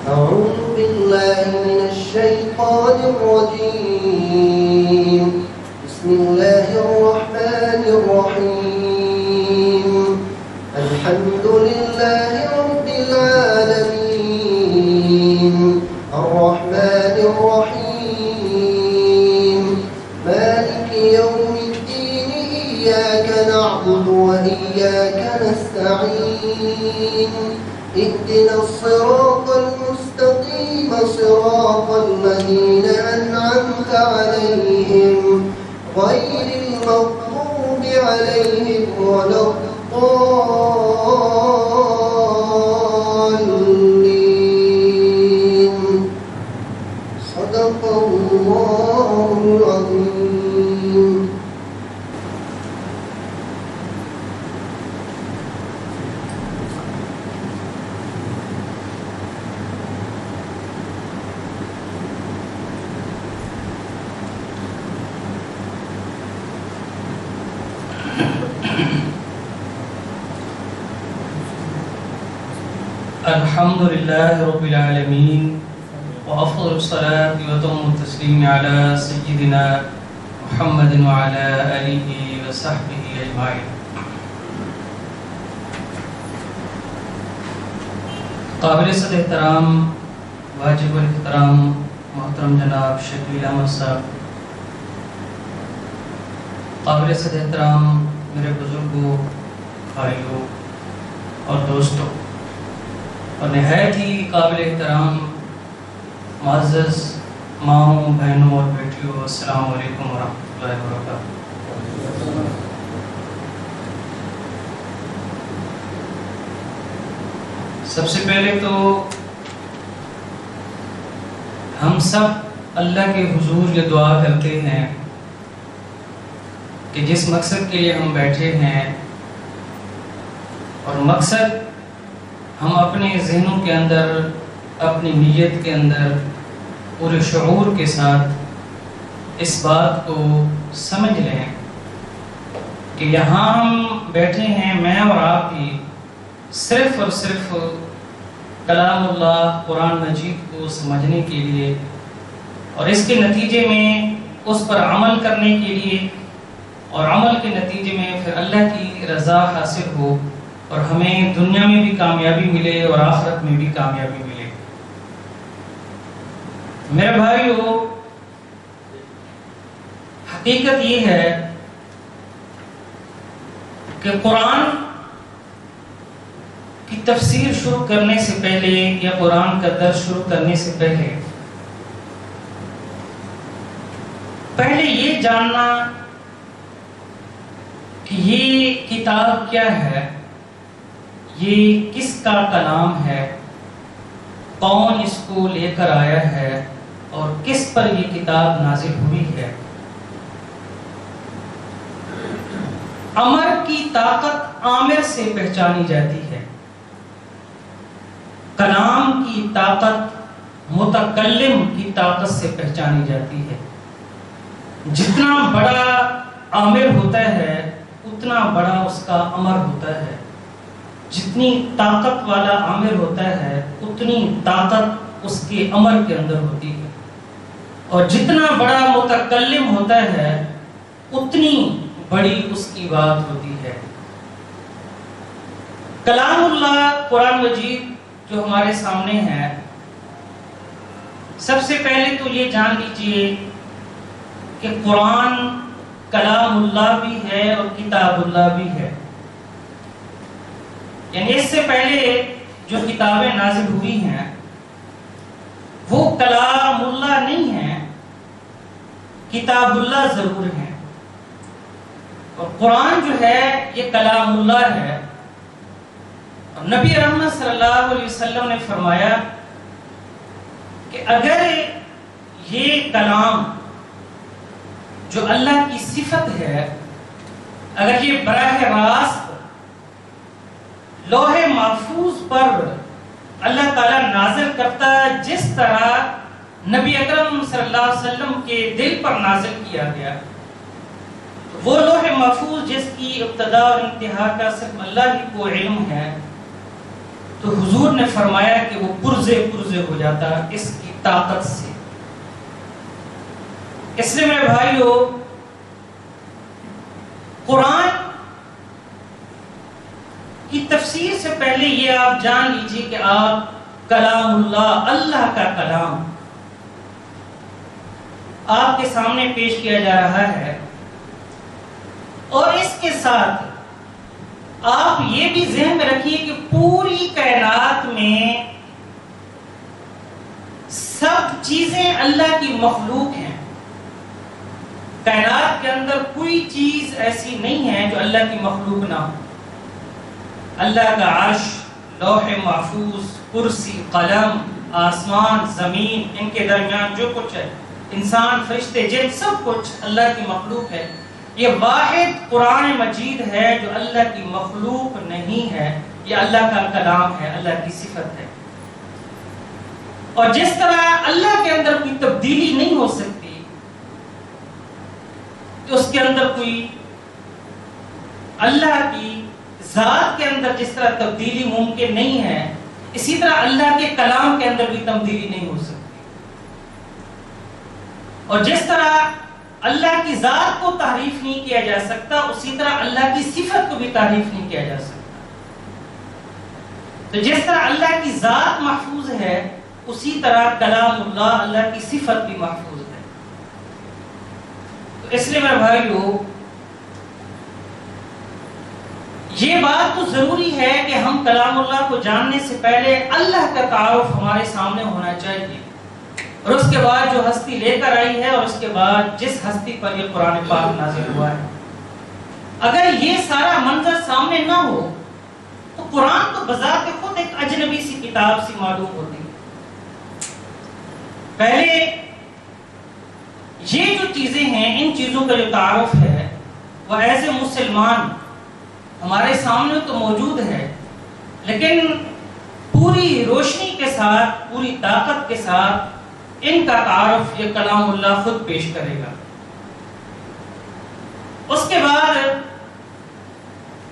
أعوذ بالله من الشيطان الرجيم. بسم الله الرحمن الرحيم. الحمد لله رب العالمين الرحمن الرحيم مالك يوم الدين إياك نعبد وإياك نستعين اهدنا الصراط المستقيم صراط الذين أنعمت عليهم غير المغضوب عليهم ولا الضالين. صدق الله العظيم. الحمد لله رب العالمين وأفضل الصلاة وأتم التسليم على سيدنا محمد وعلى آله وصحبه أجمعين. قابل صد احترام واجب الاحترام محترم جناب شکیل احمد صاحب، قابل صد احترام میرے بزرگوں، بھائیوں اور دوستوں، اور نہایت ہی قابل احترام معزز ماؤں، بہنوں اور بیٹیوں، السلام علیکم ورحمۃ اللہ وبرکاتہ۔ سب سے پہلے تو ہم سب اللہ کے حضور یہ دعا کرتے ہیں کہ جس مقصد کے لیے ہم بیٹھے ہیں، اور مقصد ہم اپنے ذہنوں کے اندر، اپنی نیت کے اندر پورے شعور کے ساتھ اس بات کو سمجھ لیں کہ یہاں ہم بیٹھے ہیں، میں اور آپ ہی، صرف اور صرف کلام اللہ قرآن مجید کو سمجھنے کے لیے، اور اس کے نتیجے میں اس پر عمل کرنے کے لیے، اور عمل کے نتیجے میں پھر اللہ کی رضا حاصل ہو اور ہمیں دنیا میں بھی کامیابی ملے اور آخرت میں بھی کامیابی ملے۔ میرے بھائیو، حقیقت یہ ہے کہ قرآن کی تفسیر شروع کرنے سے پہلے یا قرآن کا درس شروع کرنے سے پہلے یہ جاننا کہ یہ کتاب کیا ہے، یہ کس کا کلام ہے، کون اس کو لے کر آیا ہے، اور کس پر یہ کتاب نازل ہوئی ہے۔ امر کی طاقت آمر سے پہچانی جاتی ہے، کلام کی طاقت متکلم کی طاقت سے پہچانی جاتی ہے۔ جتنا بڑا آمر ہوتا ہے اتنا بڑا اس کا امر ہوتا ہے، جتنی طاقت والا آمر ہوتا ہے اتنی طاقت اس کے امر کے اندر ہوتی ہے، اور جتنا بڑا متکلم ہوتا ہے اتنی بڑی اس کی بات ہوتی ہے۔ کلام اللہ قرآن مجید جو ہمارے سامنے ہے، سب سے پہلے تو یہ جان لیجئے کہ قرآن کلام اللہ بھی ہے اور کتاب اللہ بھی ہے، یعنی اس سے پہلے جو کتابیں نازل ہوئی ہیں وہ کلام اللہ نہیں ہیں، کتاب اللہ ضرور ہیں، اور قرآن جو ہے یہ کلام اللہ ہے۔ اور نبی رحمت صلی اللہ علیہ وسلم نے فرمایا کہ اگر یہ کلام جو اللہ کی صفت ہے، اگر یہ براہ راست لوح محفوظ پر اللہ تعالیٰ نازل کرتا جس طرح نبی اکرم صلی اللہ علیہ وسلم کے دل پر نازل کیا گیا، وہ لوح محفوظ جس کی ابتدا اور انتہا کا صرف اللہ ہی کو علم ہے، تو حضور نے فرمایا کہ وہ پرزے پرزے ہو جاتا اس کی طاقت سے۔ اس لیے میرے بھائیو، قرآن کی تفسیر سے پہلے یہ آپ جان لیجئے کہ آپ کلام اللہ، اللہ کا کلام آپ کے سامنے پیش کیا جا رہا ہے، اور اس کے ساتھ آپ یہ بھی ذہن میں رکھیے کہ پوری کائنات میں سب چیزیں اللہ کی مخلوق ہیں۔ کائنات کے اندر کوئی چیز ایسی نہیں ہے جو اللہ کی مخلوق نہ ہو۔ اللہ کا عرش، لوح محفوظ، کرسی، قلم، آسمان، زمین، ان کے درمیان جو کچھ ہے، انسان، فرشتے، جن، سب کچھ اللہ کی مخلوق ہے۔ یہ واحد قرآن مجید ہے جو اللہ کی مخلوق نہیں ہے، یہ اللہ کا کلام ہے، اللہ کی صفت ہے۔ اور جس طرح اللہ کے اندر کوئی تبدیلی نہیں ہو سکتی، کہ اس کے اندر کوئی اللہ کی ذات کے اندر جس طرح تبدیلی ممکن نہیں ہے، اسی طرح اللہ کے کلام کے اندر بھی تبدیلی نہیں ہو سکتی۔ اور جس طرح اللہ کی ذات کو تعریف نہیں کیا جا سکتا، اسی طرح اللہ کی صفت کو بھی تعریف نہیں کیا جا سکتا۔ تو جس طرح اللہ کی ذات محفوظ ہے، اسی طرح کلام اللہ، اللہ کی صفت بھی محفوظ ہے۔ تو اس لیے میرے بھائیو، یہ بات تو ضروری ہے کہ ہم کلام اللہ کو جاننے سے پہلے اللہ کا تعارف ہمارے سامنے ہونا چاہیے، اور اس کے بعد جو ہستی لے کر آئی ہے، اور اس کے بعد جس ہستی پر یہ قرآن پاک نازل ہوا ہے، اگر یہ سارا منظر سامنے نہ ہو تو قرآن تو بذات خود ایک اجنبی سی کتاب سی معلوم ہوتی ہے۔ پہلے یہ جو چیزیں ہیں، ان چیزوں کا جو تعارف ہے وہ ایز اے مسلمان ہمارے سامنے تو موجود ہے، لیکن پوری روشنی کے ساتھ، پوری طاقت کے ساتھ ان کا تعارف یہ کلام اللہ خود پیش کرے گا۔ اس کے بعد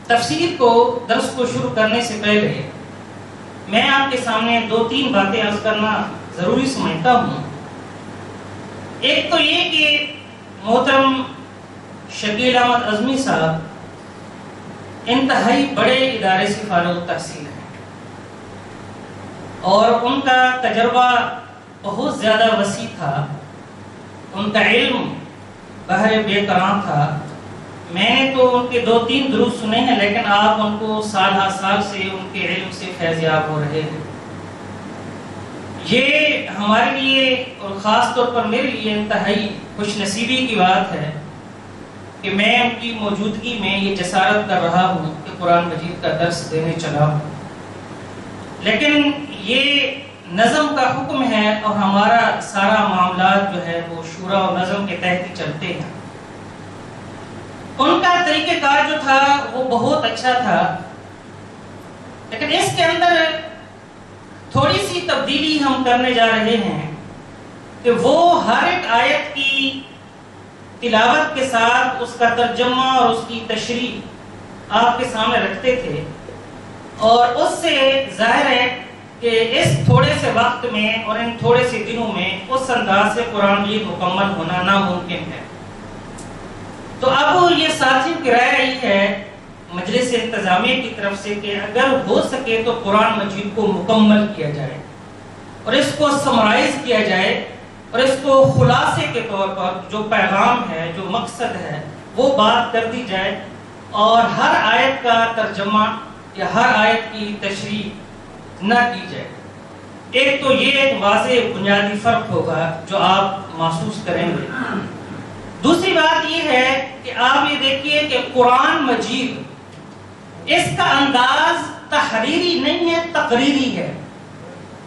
تفسیر کو، درس کو شروع کرنے سے پہلے میں آپ کے سامنے 2-3 باتیں عرض کرنا ضروری سمجھتا ہوں۔ ایک تو یہ کہ محترم شکیل احمد اعظمی صاحب انتہائی بڑے ادارے سے فارغ التحصیل ہیں، اور ان کا تجربہ بہت زیادہ وسیع تھا، ان کا علم بحر بے کران تھا۔ میں نے تو ان کے 2-3 دروس سنے ہیں، لیکن آپ ان کو سال ہر سال سے ان کے علم سے فیض یاب ہو رہے ہیں۔ یہ ہمارے لیے اور خاص طور پر میرے لیے انتہائی خوش نصیبی کی بات ہے کہ میں ان کی موجودگی میں یہ جسارت کر رہا ہوں کہ قرآن مجید کا درس دینے چلا ہوں۔ لیکن یہ نظم کا حکم ہے، اور ہمارا سارا معاملات جو ہے وہ شورا و نظم کے تحت ہی چلتے ہیں۔ ان کا طریقہ کار جو تھا وہ بہت اچھا تھا، لیکن اس کے اندر تھوڑی سی تبدیلی ہم کرنے جا رہے ہیں کہ وہ ہر ایک آیت کی تلاوت کے ساتھ اس کا ترجمہ اور اس کی تشریح آپ کے سامنے رکھتے تھے، اور اس سے ظاہر ہے کہ اس تھوڑے سے وقت میں اور ان تھوڑے سے دنوں میں اس انداز سے قرآن مجید مکمل ہونا ناممکن ہے۔ تو اب یہ ساتھیوں کی رائے آئی ہے مجلس انتظامیہ کی طرف سے کہ اگر ہو سکے تو قرآن مجید کو مکمل کیا جائے، اور اس کو سمرائز کیا جائے، اور اس کو خلاصے کے طور پر جو پیغام ہے، جو مقصد ہے، وہ بات کر دی جائے، اور ہر آیت کا ترجمہ یا ہر آیت کی تشریح نہ کی جائے۔ ایک تو یہ ایک واضح بنیادی فرق ہوگا جو آپ محسوس کریں گے۔ دوسری بات یہ ہے کہ آپ یہ دیکھیے کہ قرآن مجید، اس کا انداز تحریری نہیں ہے، تقریری ہے۔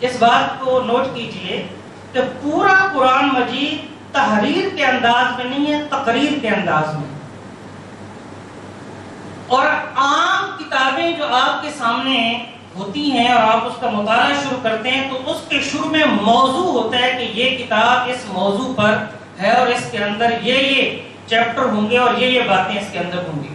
اس بات کو نوٹ کیجئے کہ پورا قرآن مجید تحریر کے انداز میں نہیں ہے، تقریر کے انداز میں۔ اور عام کتابیں جو آپ کے سامنے ہوتی ہیں اور آپ اس کا مطالعہ شروع کرتے ہیں تو اس کے شروع میں موضوع ہوتا ہے کہ یہ کتاب اس موضوع پر ہے، اور اس کے اندر یہ چیپٹر ہوں گے اور یہ باتیں اس کے اندر ہوں گی۔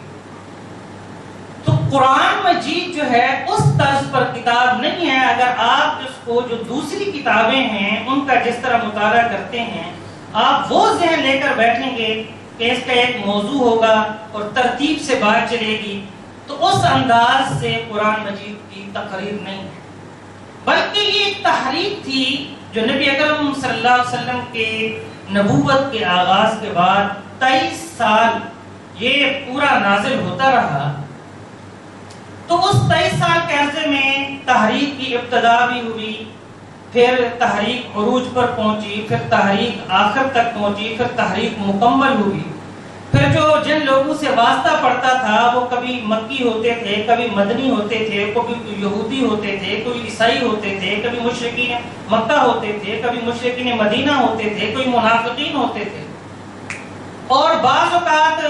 تو قرآن مجید جو ہے اس طرز پر کتاب نہیں ہے. اگر آپ اس کو جو دوسری کتابیں ہیں ان کا جس طرح مطالعہ کرتے ہیں، آپ وہ ذہن لے کر بیٹھیں گے کہ اس کا ایک موضوع ہوگا اور ترتیب سے بات چلے گی، تو اس انداز سے قرآن مجید کی تقریر نہیں ہے، بلکہ یہ ایک تحریک تھی جو نبی اکرم صلی اللہ علیہ وسلم کے نبوت کے آغاز کے بعد 23 سال یہ پورا نازل ہوتا رہا. تو اس 23 سال کے عرصے میں تحریک کی ابتدا بھی ہوئی، پھر تحریک عروج پر پہنچی، پھر تحریک آخر تک پہنچی، پھر تحریک مکمل ہوئی. پھر جو جن لوگوں سے واسطہ پڑتا تھا وہ کبھی مکی ہوتے تھے، کبھی مدنی ہوتے تھے، کبھی یہودی ہوتے تھے، کوئی عیسائی ہوتے تھے، کبھی مشرکین مکہ ہوتے تھے، کبھی مشرکین مدینہ ہوتے تھے، کوئی منافقین ہوتے تھے. اور بعض اوقات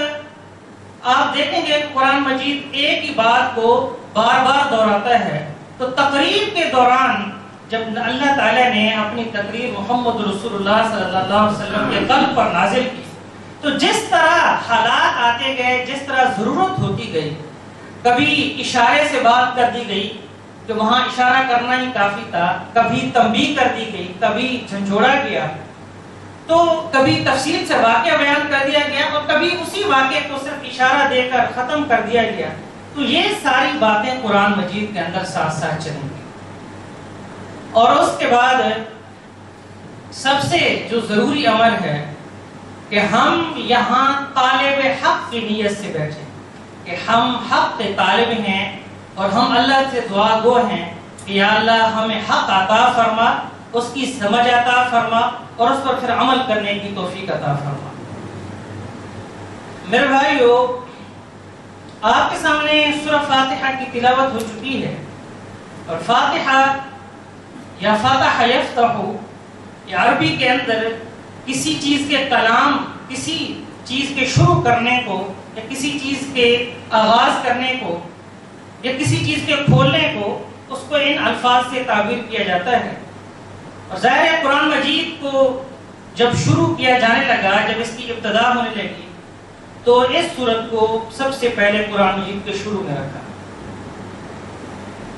آپ دیکھیں گے قرآن مجید ایک ہی بات کو بار بار دہراتا ہے. تو تقریر کے دوران جب اللہ تعالیٰ نے اپنی تقریر محمد رسول اللہ صلی اللہ علیہ وسلم کے قلب پر نازل کی، تو جس طرح حالات آتے گئے، جس طرح ضرورت ہوتی گئی، کبھی اشارے سے بات کر دی گئی کہ وہاں اشارہ کرنا ہی کافی تھا، کبھی تنبیہ کر دی گئی، کبھی جھنجھوڑا گیا، تو کبھی تفصیل سے واقعہ بیان کر دیا گیا، اور کبھی اسی واقعے کو صرف اشارہ دے کر ختم کر دیا گیا. تو یہ ساری باتیں قرآن مجید کے اندر ساتھ ساتھ چلیں گی. اور اس کے بعد سب سے جو ضروری عمل ہے کہ ہم یہاں طالب حق کی نیت سے بیٹھیں کہ ہم حق کے طالب ہیں اور ہم اللہ سے دعا گو ہیں کہ یا اللہ ہمیں حق عطا فرما، اس کی سمجھ عطا فرما اور اس پر پھر عمل کرنے کی توفیق عطا فرما. میرے بھائیو، آپ کے سامنے سورہ فاتحہ کی تلاوت ہو چکی ہے، اور فاتحہ یا فاتح یفتح یا عربی کے اندر کسی چیز کے کلام، کسی چیز کے شروع کرنے کو یا کسی چیز کے آغاز کرنے کو یا کسی چیز کے کھولنے کو، اس کو ان الفاظ سے تعبیر کیا جاتا ہے. اور ظاہر ہے قرآن مجید کو جب شروع کیا جانے لگا، جب اس کی ابتدا ہونے لگی، تو اس سورت کو سب سے پہلے قرآن مجید کے شروع میں رکھا.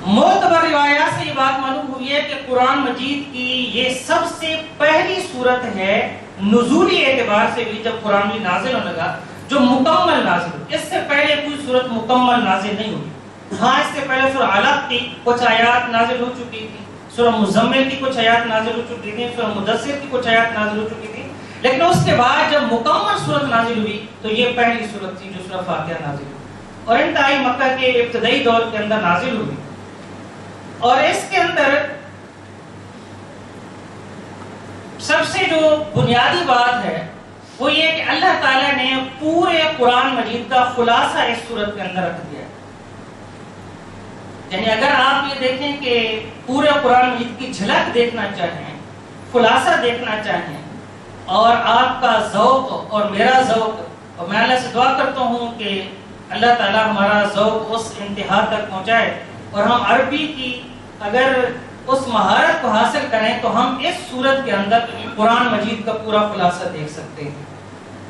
معتبر روایات سے یہ بات معلوم ہوئی ہے کہ قرآن مجید کی یہ سب سے پہلی سورت ہے نزولی اعتبار سے بھی، جب قرآن مجید نازل ہونے لگا، جو مکمل نازل ہوئی. اس سے پہلے کوئی سورت مکمل نازل نہیں ہوئی. ہاں، اس سے پہلے سورہ علق کی کچھ آیات نازل ہو چکی تھی، سورہ مزمل کی کچھ آیات نازل ہو چکی تھی، سورہ مدثر کی کچھ آیات نازل ہو چکی تھی. لیکن اس کے بعد جب مکمل سورت نازل ہوئی تو یہ پہلی سورت تھی جو سورہ فاتحہ نازل ہوئی، اور انتہائی مکہ کے ابتدائی دور کے اندر نازل ہوئی. اور اس کے اندر سب سے جو بنیادی بات ہے وہ یہ کہ اللہ تعالیٰ نے پورے قرآن مجید کا خلاصہ اس سورت کے اندر رکھ دیا. یعنی اگر آپ یہ دیکھیں کہ پورے قرآن مجید کی جھلک دیکھنا چاہیں، خلاصہ دیکھنا چاہیں، اور آپ کا ذوق اور میرا ذوق، اور میں اللہ سے دعا کرتا ہوں کہ اللہ تعالیٰ ہمارا ذوق اس انتہا تک پہنچائے اور ہم عربی کی اگر اس مہارت کو حاصل کریں تو ہم اس صورت کے اندر قرآن مجید کا پورا خلاصہ دیکھ سکتے ہیں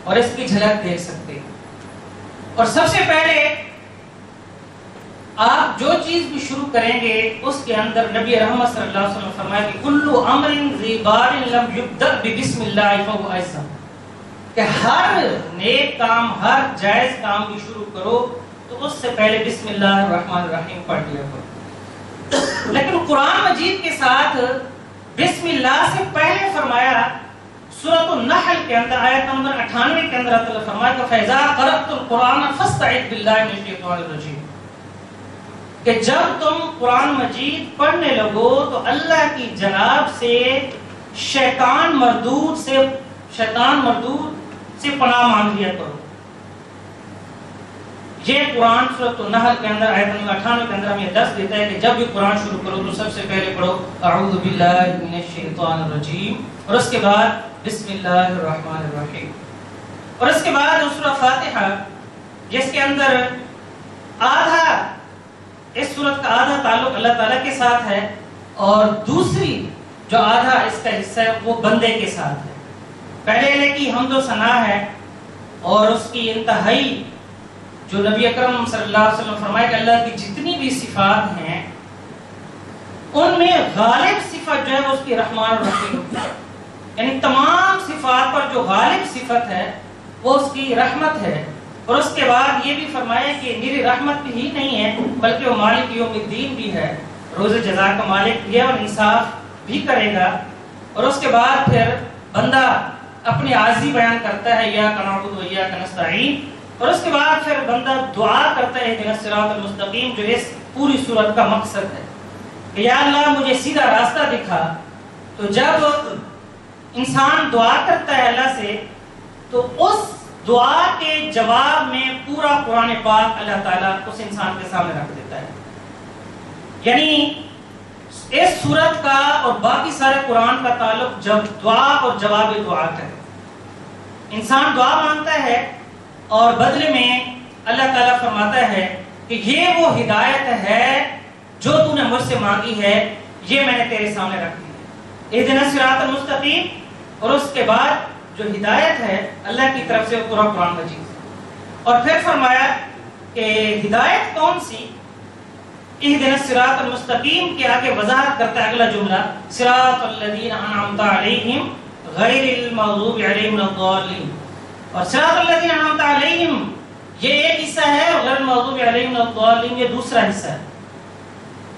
اور اس کی جھلک دیکھ سکتے ہیں. اور سب سے پہلے آپ جو چیز بھی شروع کریں گے اس کے اندر نبی رحمت صلی اللہ علیہ وسلم فرمایا کہ کلو امر ذی بار لم یبدأ بسم اللہ فهو ایسا، کہ ہر نیک کام، ہر جائز کام بھی شروع کرو تو اس سے پہلے بسم اللہ الرحمن الرحیم پڑھ لیا کرو. لیکن قرآن مجید کے ساتھ بسم اللہ سے پہلے فرمایا سورۃ النحل کے اندر آیت نمبر 98 کے اندر اللہ تعالیٰ فرمایا کہ فَإِذَا قَرَأْتُ الْقُرْآنَ فَاسْتَعِذْ بِاللَّهِ مِنَ الشَّيْطَانِ الرَّجِيمِ، کہ جب تم قرآن مجید پڑھنے لگو تو اللہ کی جناب سے شیطان مردود سے پناہ مانگ لیا کرو. یہ قرآن سورۃ النحل کے اندر آیت نمبر 98 کے اندر ہمیں درس دیتا ہے کہ جب بھی قرآن شروع کرو تو سب سے پہلے پڑھو اعوذ باللہ من الشیطان الرجیم، اور اس کے بعد بسم اللہ الرحمن الرحیم. اور اس کے بعد سورہ فاتحہ جس کے اندر اس سورت کا آدھا تعلق اللہ تعالیٰ کے ساتھ ہے اور دوسری جو آدھا اس کا حصہ ہے وہ بندے کے ساتھ ہے. پہلے اللہ کی حمد و ثنا ہے اور اس کی انتہائی جو نبی اکرم صلی اللہ علیہ وسلم فرمائے کہ اللہ کی جتنی بھی صفات ہیں ان میں غالب صفت جو ہے وہ اس کی رحمان الرحیم، یعنی تمام صفات پر جو غالب صفت ہے وہ اس کی رحمت ہے. اور اس کے بعد یہ بھی فرمایا کہ میری رحمت ہی نہیں ہے بلکہ وہ مالک یوم الدین بھی ہے، روز جزا کا مالک بھی ہے اور انصاف بھی کرے گا. اور اس کے بعد پھر بندہ اپنی عاجزی بیان کرتا ہے یا نعبد و ایاک نستعین، اور اس کے بعد پھر بندہ دعا کرتا ہے اہدنا الصراط المستقیم، جو اس پوری صورت کا مقصد ہے کہ یا اللہ مجھے سیدھا راستہ دکھا. تو جب انسان دعا کرتا ہے اللہ سے تو اس دعا کے جواب میں پورا قرآن پاک اللہ تعالیٰ اس انسان کے سامنے رکھ دیتا ہے. یعنی اس صورت کا اور باقی سارے قرآن کا تعلق جب دعا اور جواب دعا کا ہے. انسان دعا مانگتا ہے اور بدلے میں اللہ تعالیٰ فرماتا ہے کہ یہ وہ ہدایت ہے جو تو نے مجھ سے مانگی ہے، یہ میں نے تیرے سامنے رکھ دی، اہدنا الصراط المستقیم. اور اس کے بعد جو ہدایت ہے اللہ کی طرف سے پورا قرآن مجید. اور پھر فرمایا کہ ہدایت کون سی؟ اہدنا الصراط المستقیم کے آگے وضاحت کرتا ہے اگلا جملہ صراط الذین انعمت علیہم غیر المغضوب علیہم ولا الضالین. اور صراط الذین انعمت علیہم یہ ایک حصہ ہے اور غیر المغضوب علیہم ولا الضالین یہ دوسرا حصہ ہے.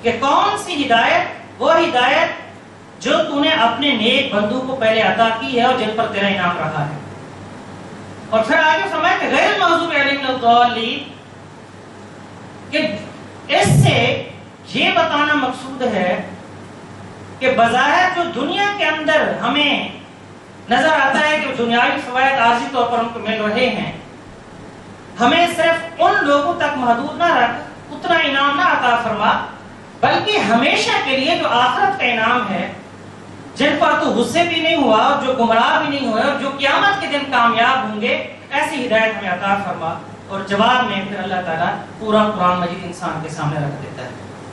کہ کون سی ہدایت؟ وہ ہدایت جو تو نے اپنے نیک بندوں کو پہلے عطا کی ہے اور جن پر تیرا انعام رہا ہے. اور پھر آگے فرمایا کہ غیر المغضوب علیہم ولا الضالین، کہ اس سے یہ بتانا مقصود ہے کہ بظاہر جو دنیا کے اندر ہمیں نظر آتا ہے کہ دنیاوی فوائد عارضی طور پر ہم کو مل رہے ہیں، ہمیں صرف ان لوگوں تک محدود نہ رکھ، اتنا انعام نہ عطا فرما، بلکہ ہمیشہ کے لیے جو آخرت کا انعام ہے، جن پر تو غصے بھی نہیں ہوا اور جو گمراہ بھی نہیں ہوئے اور جو قیامت کے دن کامیاب ہوں گے، ایسی ہدایت ہمیں عطا فرما. اور جواب میں پھر اللہ تعالیٰ پورا قرآن مجید انسان کے سامنے رکھ دیتا ہے.